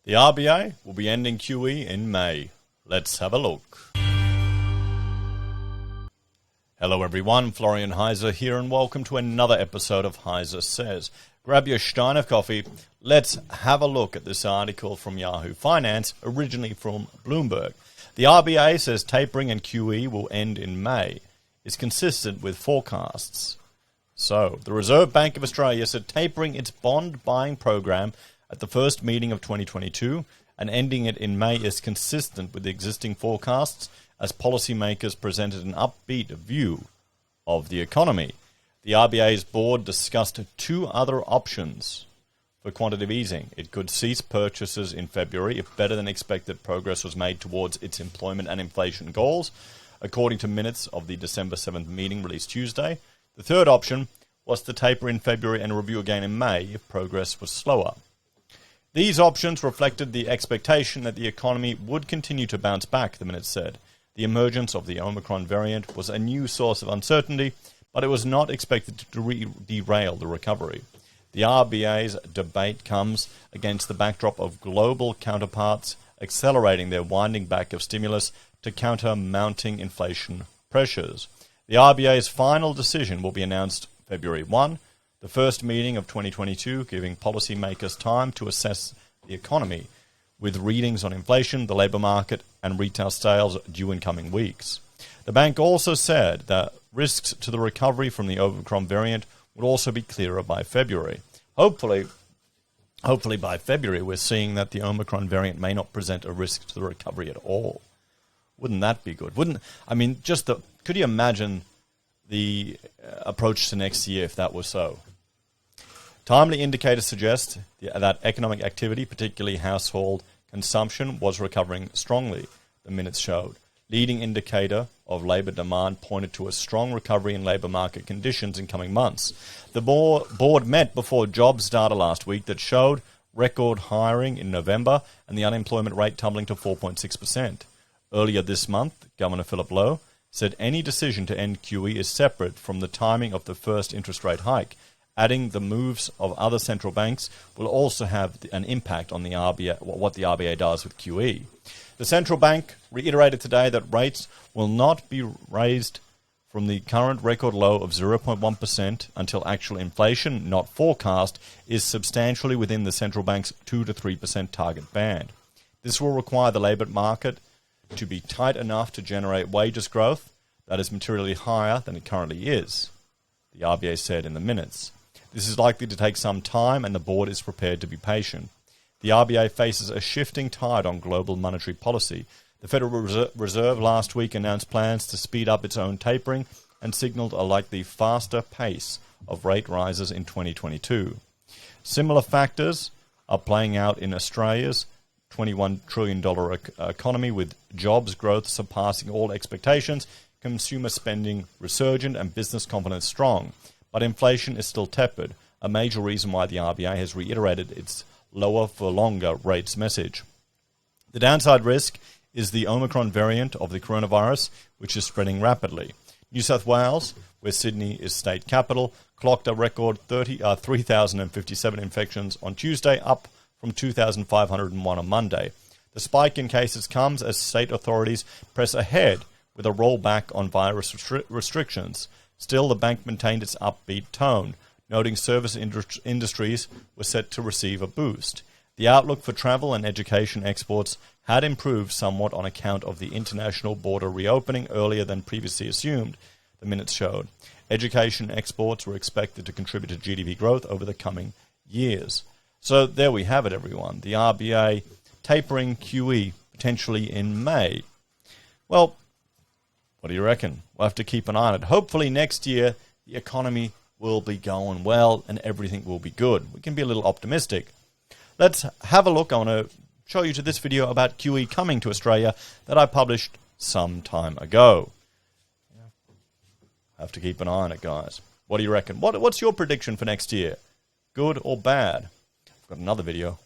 The RBA will be ending QE in May. Let's have a look. Hello everyone, Florian.heise here and welcome to another episode of HeiseSays. Grab your stein of coffee. Let's have a look at this article from Yahoo Finance, originally from Bloomberg. The RBA says tapering and QE will end in May. It's consistent with forecasts. So, the Reserve Bank of Australia said tapering its bond buying program at the first meeting of 2022 and ending it in May is consistent with the existing forecasts as policymakers presented an upbeat view of the economy. The RBA's board discussed two other options for quantitative easing. It could cease purchases in February if better than expected progress was made towards its employment and inflation goals, according to minutes of the December 7th meeting released Tuesday. The third option was to taper in February and review again in May if progress was slower. These options reflected the expectation that the economy would continue to bounce back, the minutes said. The emergence of the Omicron variant was a new source of uncertainty, but it was not expected to derail the recovery. The RBA's debate comes against the backdrop of global counterparts accelerating their winding back of stimulus to counter mounting inflation pressures. The RBA's final decision will be announced February 1, the first meeting of 2022, giving policymakers time to assess the economy, with readings on inflation, the labour market, and retail sales due in coming weeks. The bank also said that risks to the recovery from the Omicron variant would also be clearer by February. Hopefully by February we're seeing that the Omicron variant may not present a risk to the recovery at all. Wouldn't that be good? Could you imagine the approach to next year if that was so? Timely indicators suggest that economic activity, particularly household consumption, was recovering strongly, the minutes showed. Leading indicator of labour demand pointed to a strong recovery in labour market conditions in coming months. The board met before jobs data last week that showed record hiring in November and the unemployment rate tumbling to 4.6%. Earlier this month, Governor Philip Lowe said any decision to end QE is separate from the timing of the first interest rate hike, adding the moves of other central banks will also have an impact on the RBA, what the RBA does with QE. The central bank reiterated today that rates will not be raised from the current record low of 0.1% until actual inflation, not forecast, is substantially within the central bank's 2 to 3% target band. This will require the labour market to be tight enough to generate wages growth that is materially higher than it currently is, the RBA said in the minutes. This is likely to take some time and the board is prepared to be patient. The RBA faces a shifting tide on global monetary policy. The Federal Reserve last week announced plans to speed up its own tapering and signalled a likely faster pace of rate rises in 2022. Similar factors are playing out in Australia's $21 trillion economy, with jobs growth surpassing all expectations, consumer spending resurgent and business confidence strong. But inflation is still tepid, a major reason why the RBA has reiterated its lower for longer rates message. The downside risk is the Omicron variant of the coronavirus, which is spreading rapidly. New South Wales, where Sydney is state capital, clocked a record 3,057 infections on Tuesday, up from 2,501 on Monday. The spike in cases comes as state authorities press ahead with a rollback on virus restrictions. Still, the bank maintained its upbeat tone, noting service industries were set to receive a boost. The outlook for travel and education exports had improved somewhat on account of the international border reopening earlier than previously assumed, the minutes showed. Education exports were expected to contribute to GDP growth over the coming years. So there we have it, everyone. The RBA tapering QE potentially in May. Well, what do you reckon? We'll have to keep an eye on it. Hopefully next year the economy will be going well and everything will be good. We can be a little optimistic. Let's have a look. I want to show you to this video about QE coming to Australia that I published some time ago. Have to keep an eye on it, guys. What do you reckon? What's your prediction for next year? Good or bad? I've got another video.